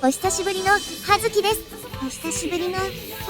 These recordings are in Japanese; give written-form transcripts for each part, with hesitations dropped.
お久しぶりのはずきです。お久しぶりのポ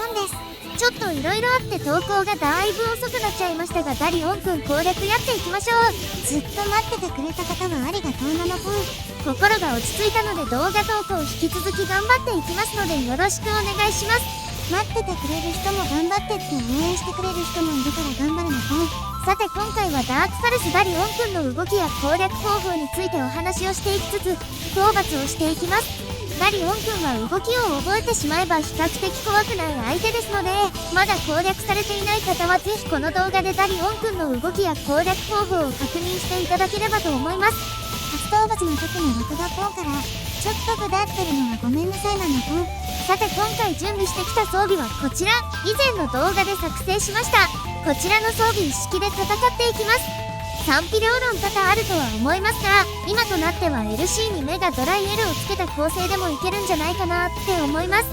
ンです。ちょっと色々あって投稿がだいぶ遅くなっちゃいましたが、ダリオンくん攻略やっていきましょう。ずっと待っててくれた方はありがとうなのポン。心が落ち着いたので動画投稿引き続き頑張っていきますのでよろしくお願いします。待っててくれる人も頑張ってって応援してくれる人もいるから頑張るのポン。さて今回はダークサルスダリオンくんの動きや攻略方法についてお話をしていきつつ討伐をしていきます。ダリオンくんは動きを覚えてしまえば比較的怖くない相手ですので、まだ攻略されていない方はぜひこの動画でダリオンくんの動きや攻略方法を確認していただければと思います。初討伐の時の録画ポンからちょっとぐだってるのはごめんなさいなのポン。さて今回準備してきた装備はこちら。以前の動画で作成しました。こちらの装備一式で戦っていきます。賛否両論多々あるとは思いますが、今となっては LC にメガドライ L をつけた構成でもいけるんじゃないかなって思います。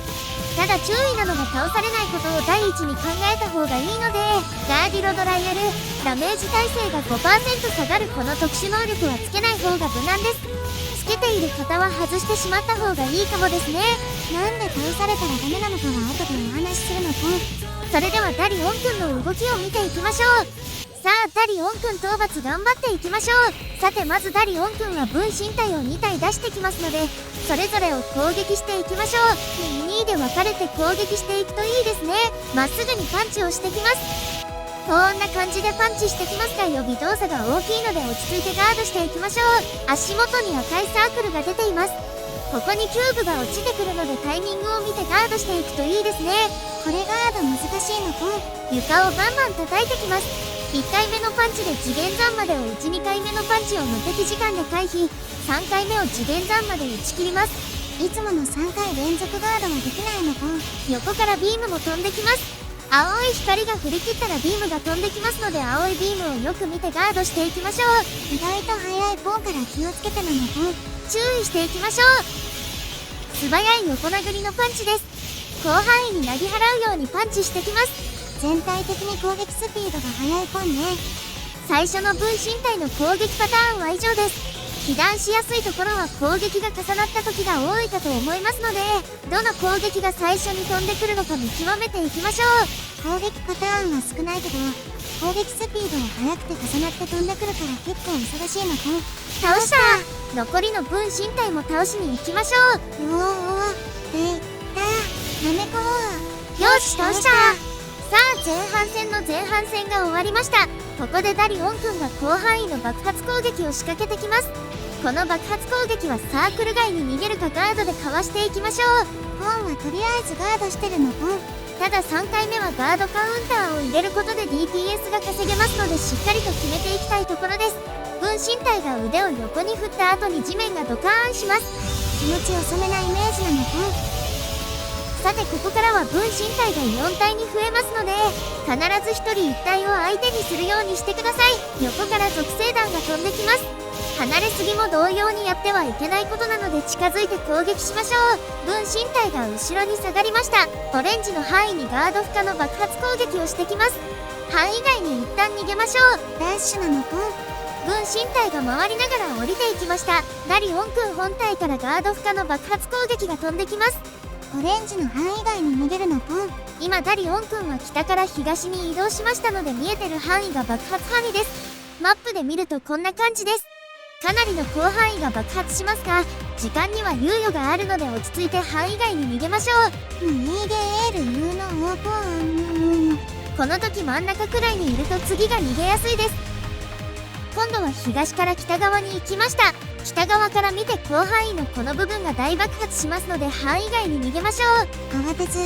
ただ注意なのが倒されないことを第一に考えた方がいいので、ガーディロドライ L ダメージ耐性が 5% 下がるこの特殊能力はつけない方が無難です。つけている方は外してしまった方がいいかもですね。なんで倒されたらダメなのかは後でお話しするのポン。それではダリオンくんの動きを見ていきましょう。さあダリオンくん討伐頑張っていきましょう。さてまずダリオンくんは分身体を2体出してきますので、それぞれを攻撃していきましょう。2で分かれて攻撃していくといいですね。まっすぐにパンチをしてきます。こんな感じでパンチしてきますが、予備動作が大きいので落ち着いてガードしていきましょう。足元に赤いサークルが出ています。ここにキューブが落ちてくるのでタイミングを見てガードしていくといいですね。これガード難しいのポン。床をバンバン叩いてきます。1回目のパンチで次元山までを打ち、2回目のパンチを無敵時間で回避、3回目を次元山まで打ち切ります。いつもの3回連続ガードはできないのポン。横からビームも飛んできます。青い光が振り切ったらビームが飛んできますので、青いビームをよく見てガードしていきましょう。意外と速いポンから気をつけてなのポン。注意していきましょう。素早い横殴りのパンチです。広範囲になぎ払うようにパンチしてきます。全体的に攻撃スピードが速いポンね。最初の分身体の攻撃パターンは以上です。被弾しやすいところは攻撃が重なった時が多いかと思いますので、どの攻撃が最初に飛んでくるのか見極めていきましょう。攻撃パターンは少ないけど攻撃スピードが速くて重なって飛んでくるから結構忙しいのポン。倒した。残りの分身体も倒しに行きましょう。でいったなめこよし倒した。さあ前半戦の前半戦が終わりました。ここでダリオンくんが広範囲の爆発攻撃を仕掛けてきます。この爆発攻撃はサークル外に逃げるかガードでかわしていきましょう。ポンはとりあえずガードしてるのポン。ただ3回目はガードカウンターを入れることで DPS が稼げますので、しっかりと決めていきたいところです。分身体が腕を横に振った後に地面がドカーンします。気持ち遅めなイメージなのポン。さてここからは分身体が4体に増えますので、必ず1人1体を相手にするようにしてください。横から属性弾が飛んできます。離れすぎも同様にやってはいけないことなので近づいて攻撃しましょう。分身体が後ろに下がりました。オレンジの範囲にガード負荷の爆発攻撃をしてきます。範囲外に一旦逃げましょう。ダッシュなのポン。分身体が回りながら降りていきました。ダリオンくん本体からガード負荷の爆発攻撃が飛んできます。オレンジの範囲外に逃げるのポン。今ダリオンくんは北から東に移動しましたので、見えてる範囲が爆発範囲です。マップで見るとこんな感じです。かなりの広範囲が爆発しますが、時間には猶予があるので落ち着いて範囲外に逃げましょう。逃げるのポン。この時真ん中くらいにいると次が逃げやすいです。今度は東から北側に行きました。北側から見て広範囲のこの部分が大爆発しますので範囲外に逃げましょう。慌てず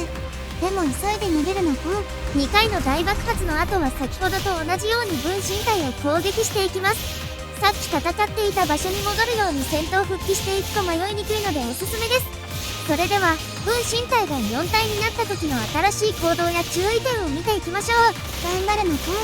でも急いで逃げるのポン。2回の大爆発の後は先ほどと同じように分身体を攻撃していきます。さっき戦っていた場所に戻るように戦闘復帰していくと迷いにくいのでおすすめです。それでは分身体が4体になった時の新しい行動や注意点を見ていきましょう。頑張るのポン。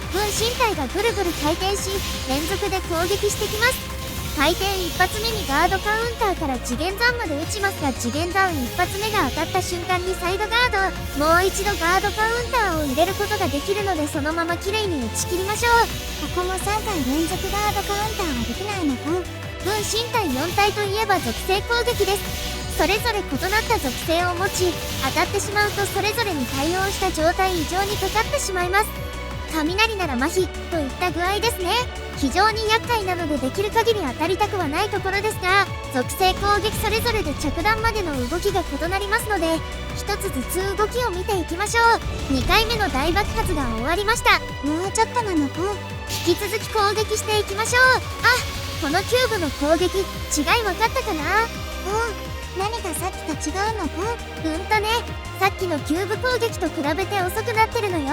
分身体がぐるぐる回転し連続で攻撃してきます。回転一発目にガードカウンターから次元山まで打ちますが、次元山一発目が当たった瞬間にサイドガード、もう一度ガードカウンターを入れることができるので、そのまま綺麗に打ち切りましょう。ここも3回連続ガードカウンターはできないのポン。分身体4体といえば属性攻撃です。それぞれ異なった属性を持ち、当たってしまうとそれぞれに対応した状態異常にかかってしまいます。雷なら麻痺といった具合ですね。非常に厄介なのでできる限り当たりたくはないところですが、属性攻撃それぞれで着弾までの動きが異なりますので、一つずつ動きを見ていきましょう。2回目の大爆発が終わりました。もうちょっとなのぽん。引き続き攻撃していきましょう。あ、このキューブの攻撃、違い分かったかな？何がさっきと違うのぽん？ね、さっきのキューブ攻撃と比べて遅くなってるのよ。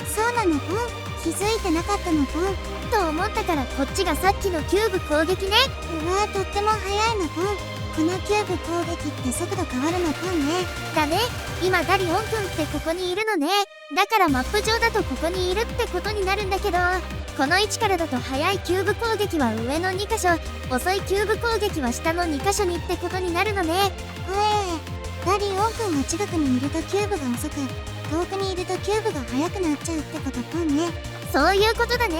そうなのぽん。気づいてなかったのぽん。と思ったからこっちがさっきのキューブ攻撃ね。とっても速いのぽん。このキューブ攻撃って速度変わるのぽんね。だね。今ダリオンくんってここにいるのね。だからマップ上だとここにいるってことになるんだけど、この位置からだと速いキューブ攻撃は上の2箇所、遅いキューブ攻撃は下の2箇所にってことになるのね。ダリオンくんが近くにいるとキューブが遅く、遠くにいるとキューブが速くなっちゃうってことぽんね。そういうことだね。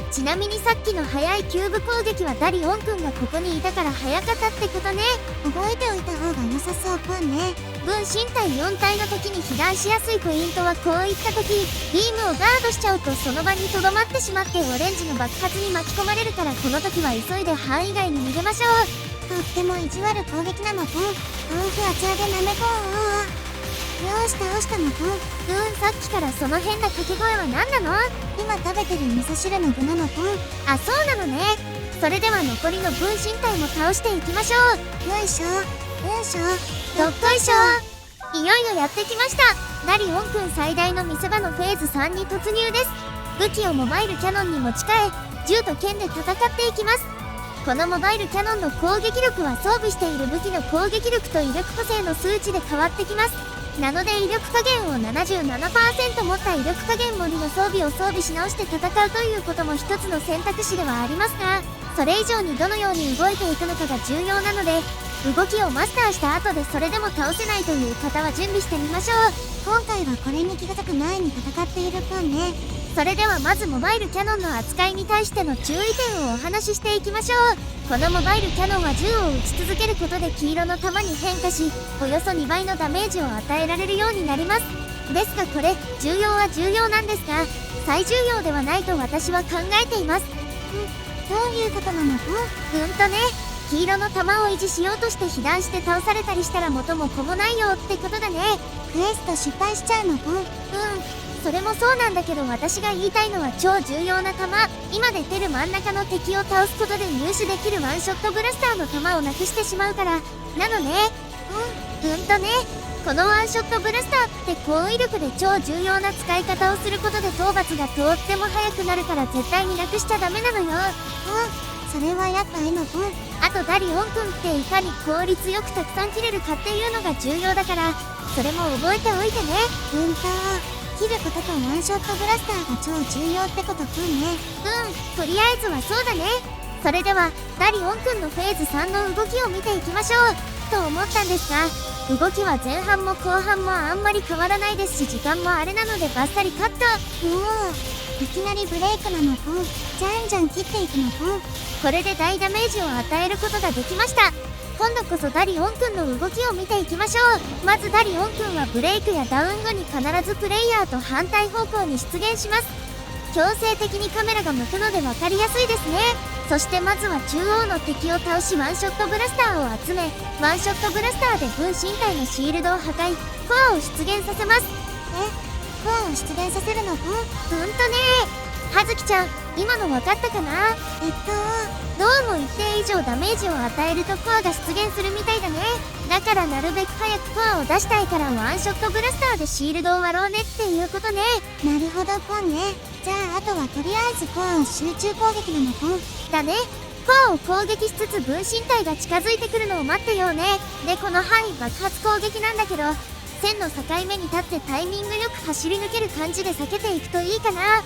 ちなみにさっきの速いキューブ攻撃はダリオンくんがここにいたから速かったってことね。覚えておいた方が良さそうぽんね。分身体4体の時に被弾しやすいポイントはこういった時、ビームをガードしちゃうとその場にとどまってしまってオレンジの爆発に巻き込まれるから、この時は急いで範囲外に逃げましょう。とっても意地悪攻撃なのぽん。豆腐厚揚げなめこよーし倒したのぽん。さっきからその変な掛け声は何なの？今食べてる味噌汁の具なのぽん。あ、そうなのね。それでは残りの分身体も倒していきましょう。よいしょ、どっこいしょ。いよいよやってきました。ダリオンくん最大の見せ場のフェーズ3に突入です。武器をモバイルキャノンに持ち替え、銃と剣で戦っていきます。このモバイルキャノンの攻撃力は装備している武器の攻撃力と威力個性の数値で変わってきます。なので威力加減を 77% 持った威力加減盛りの装備を装備し直して戦うということも一つの選択肢ではありますが、それ以上にどのように動いていくのかが重要なので、動きをマスターした後でそれでも倒せないという方は準備してみましょう。今回はこれに気がつく前に戦っているぽんね。それではまずモバイルキャノンの扱いに対しての注意点をお話ししていきましょう。このモバイルキャノンは銃を撃ち続けることで黄色の弾に変化し、およそ2倍のダメージを与えられるようになります。ですがこれ、重要は重要なんですが、最重要ではないと私は考えています。どういうことなのぽん？ね、黄色の弾を維持しようとして被弾して倒されたりしたら元も子もないよってことだね。クエスト失敗しちゃうのぽん。それもそうなんだけど、私が言いたいのは超重要な弾。今出てる真ん中の敵を倒すことで入手できるワンショットブラスターの弾をなくしてしまうからなのね。ね、このワンショットブラスターって高威力で超重要な使い方をすることで討伐がとっても速くなるから絶対になくしちゃダメなのよ。それは厄介のぽん。あとダリオンくんっていかに効率よくたくさん切れるかっていうのが重要だから、それも覚えておいてね。切ることとワンショットブラスターが超重要ってことぽんね。とりあえずはそうだね。それではダリオンくんのフェーズ3の動きを見ていきましょうと思ったんですが、動きは前半も後半もあんまり変わらないですし、時間もあれなのでバッサリカット。いきなりブレイクなのぽん。じゃんじゃん切っていくのぽん。これで大ダメージを与えることができました。今度こそダリオンくんの動きを見ていきましょう。まずダリオンくんはブレイクやダウン後に必ずプレイヤーと反対方向に出現します。強制的にカメラが向くので分かりやすいですね。そしてまずは中央の敵を倒しワンショットブラスターを集め、ワンショットブラスターで分身体のシールドを破壊、コアを出現させます。コアを出現させるのぽん。はずきちゃん、今の分かったかな？どうも一定以上ダメージを与えるとコアが出現するみたいだね。だからなるべく早くコアを出したいからワンショットブラスターでシールドを割ろうねっていうことね。なるほどぽんね。じゃああとはとりあえずコアを集中攻撃なのぽん。だね。コアを攻撃しつつ分身体が近づいてくるのを待ってようね。で、この範囲爆発攻撃なんだけど、線の境目に立ってタイミングよく走り抜ける感じで避けていくといいかな。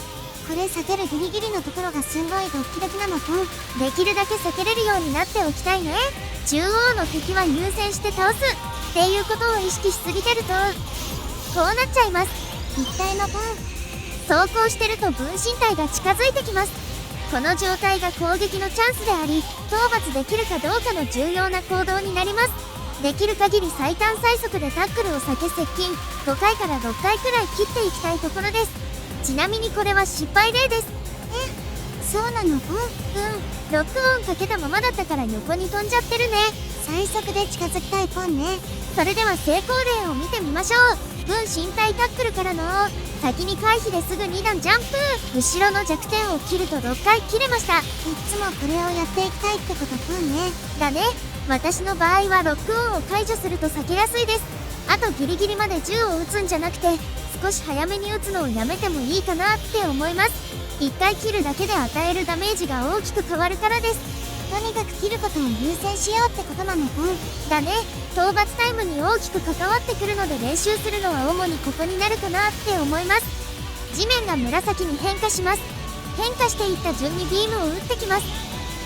これ避けるギリギリのところがすんごいドッキドキなのぽん。できるだけ避けれるようになっておきたいね。中央の敵は優先して倒すっていうことを意識しすぎてるとこうなっちゃいます。一体のぽん。走行してると分身体が近づいてきます。この状態が攻撃のチャンスであり、討伐できるかどうかの重要な行動になります。できる限り最短最速でタックルを避け接近、5回から6回くらい切っていきたいところです。ちなみにこれは失敗例です。そうなの？ロックオンかけたままだったから横に飛んじゃってるね。最速で近づきたいポンね。それでは成功例を見てみましょう。分身体タックルからの先に回避ですぐ2段ジャンプ。後ろの弱点を切ると6回切れました。いつもこれをやっていきたいってことポンね。だね。私の場合はロックオンを解除すると避けやすいです。あとギリギリまで銃を撃つんじゃなくて少し早めに撃つのをやめてもいいかなって思います。1回切るだけで与えるダメージが大きく変わるからです。とにかく切ることを優先しようってことなのポン。だね。討伐タイムに大きく関わってくるので練習するのは主にここになるかなって思います。地面が紫に変化します。変化していった順にビームを打ってきます。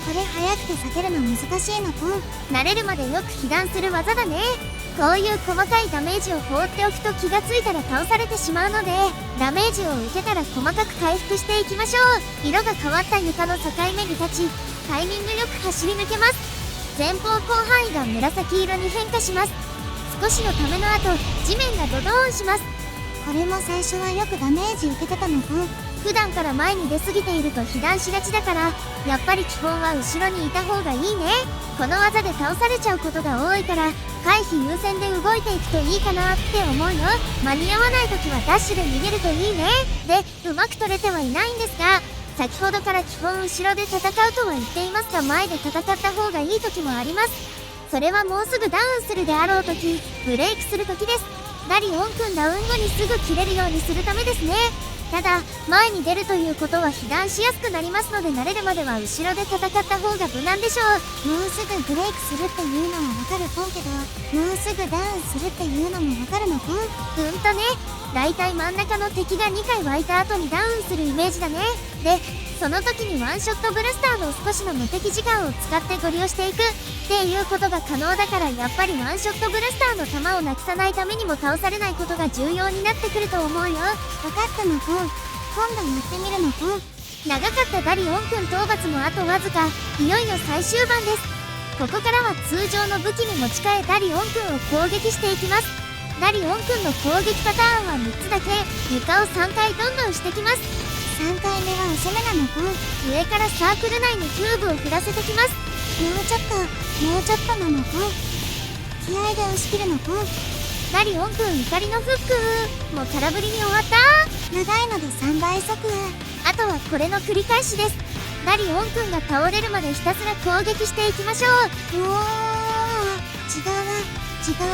これ早くて避けるの難しいのポン。慣れるまでよく被弾する技だね。こういう細かいダメージを放っておくと気がついたら倒されてしまうので、ダメージを受けたら細かく回復していきましょう。色が変わった床の境目に立ち、タイミングよく走り抜けます。前方広範囲が紫色に変化します。少しのための後、地面がドドーンします。これも最初はよくダメージ受けてたのポン。普段から前に出過ぎていると被弾しがちだから、やっぱり基本は後ろにいた方がいいね。この技で倒されちゃうことが多いから、回避優先で動いていくといいかなって思うよ。間に合わない時はダッシュで逃げるといいね。で、うまく取れてはいないんですが、先ほどから基本後ろで戦うとは言っていますが、前で戦った方がいい時もあります。それはもうすぐダウンするであろう時、ブレイクする時です。ダリオンくんダウン後にすぐ切れるようにするためですね。ただ、前に出るということは被弾しやすくなりますので、慣れるまでは後ろで戦った方が無難でしょう。もうすぐブレイクするっていうのはわかるポンけど、もうすぐダウンするっていうのもわかるのポン。ね。だいたい真ん中の敵が2回湧いた後にダウンするイメージだね。で、その時にワンショットブラスターの少しの無敵時間を使ってご利用していくっていうことが可能だから、やっぱりワンショットブラスターの弾をなくさないためにも倒されないことが重要になってくると思うよ。わかったのポン。今度やってみるのポン。長かったダリオンくん討伐もあとわずか。いよいよ最終盤です。ここからは通常の武器に持ち替えダリオンくんを攻撃していきます。ダリオンくんの攻撃パターンは3つだけ。床を3回どんどんしてきます。3回目は遅めなのポン。上からサークル内にキューブを振らせてきます。もうちょっとなのポン。気合で押し切るのポン。ダリオンくん怒りのフックもう空振りに終わった。長いので3倍速。あとはこれの繰り返しです。ダリオンくんが倒れるまでひたすら攻撃していきましょう。違う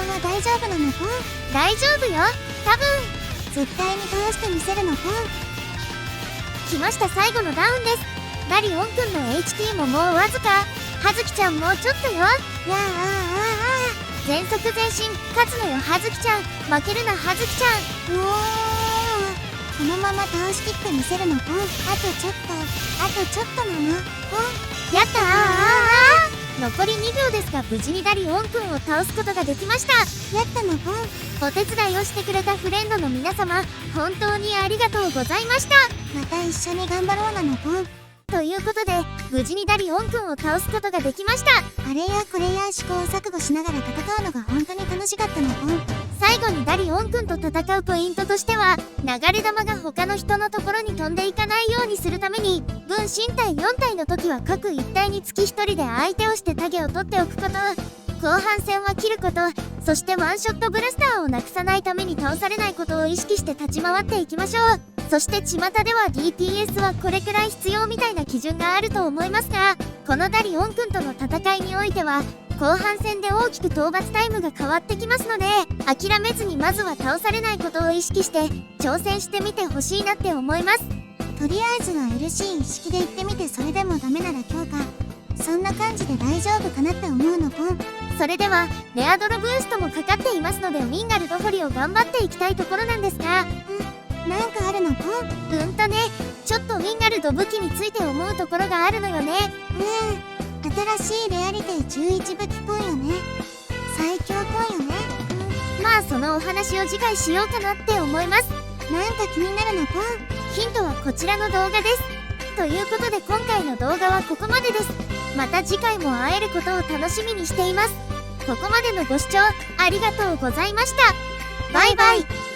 わ大丈夫なのポン。大丈夫よ、多分。絶対に倒してみせるのポン。来ました、最後のダウンです。ダリオンくんの HP ももうわずか。はずきちゃんもうちょっとよ。全速前進、勝つのよはずきちゃん。負けるなはずきちゃん。このまま倒しきってみせるのポン。あとちょっとなのポン。やった残り2秒ですが、無事にダリオンくんを倒すことができました。やったのポン。お手伝いをしてくれたフレンドの皆様、本当にありがとうございました。また一緒に頑張ろうなのポン。ということで、無事にダリオンくんを倒すことができました。あれやこれや試行錯誤しながら戦うのが本当に楽しかったのポン。最後にダリオンくんと戦うポイントとしては、流れ弾が他の人のところに飛んでいかないようにするために、分身体4体の時は各1体につき1人で相手をしてタゲを取っておくこと、後半戦は切ること、そしてワンショットブラスターをなくさないために倒されないことを意識して立ち回っていきましょう。そして巷では DPS はこれくらい必要みたいな基準があると思いますが、このダリオンくんとの戦いにおいては後半戦で大きく討伐タイムが変わってきますので、諦めずにまずは倒されないことを意識して挑戦してみてほしいなって思います。とりあえずは LC 一式で行ってみて、それでもダメなら強化。そんな感じで大丈夫かなって思うのポン。それではレアドロブーストもかかっていますので、ウィンガルド掘りを頑張っていきたいところなんですが、なんかあるのポン。ちょっとウィンガルド武器について思うところがあるのよね。新しいレアリティ11武器っぽいよね。最強っぽいよね。まあそのお話を次回しようかなって思います。なんか気になるのポン。ヒントはこちらの動画です。ということで今回の動画はここまでです。また次回も会えることを楽しみにしています。ここまでのご視聴ありがとうございました。バイバイ。